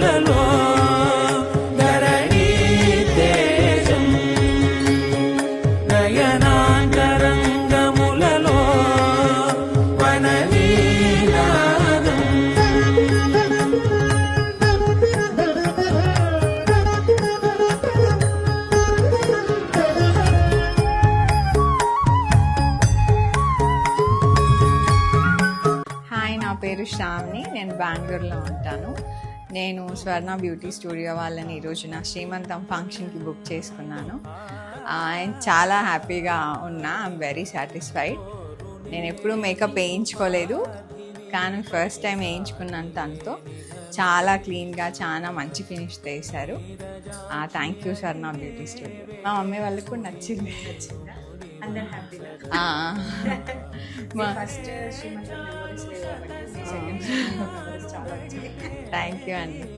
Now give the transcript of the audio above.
కనులలో ధరణి తేజం నయనాంతరంగములలో వనలీనాదం. హాయ్, నా పేరు శ్రావణి. నేను బెంగళూరులో ఉంటాను. నేను స్వర్ణ బ్యూటీ స్టూడియో వాళ్ళని ఈరోజు నా శ్రీమంతం ఫంక్షన్కి బుక్ చేసుకున్నాను. చాలా హ్యాపీగా ఉన్నా. I'm very satisfied. నేను ఎప్పుడూ మేకప్ వేయించుకోలేదు, కానీ ఫస్ట్ టైం వేయించుకున్నాను తనతో. చాలా క్లీన్గా, చాలా మంచి ఫినిష్ చేశారు. Thank you Swarna beauty studio. మా మమ్మీ వాళ్ళకు కూడా నచ్చింది. థ్యాంక్ యూ అండి.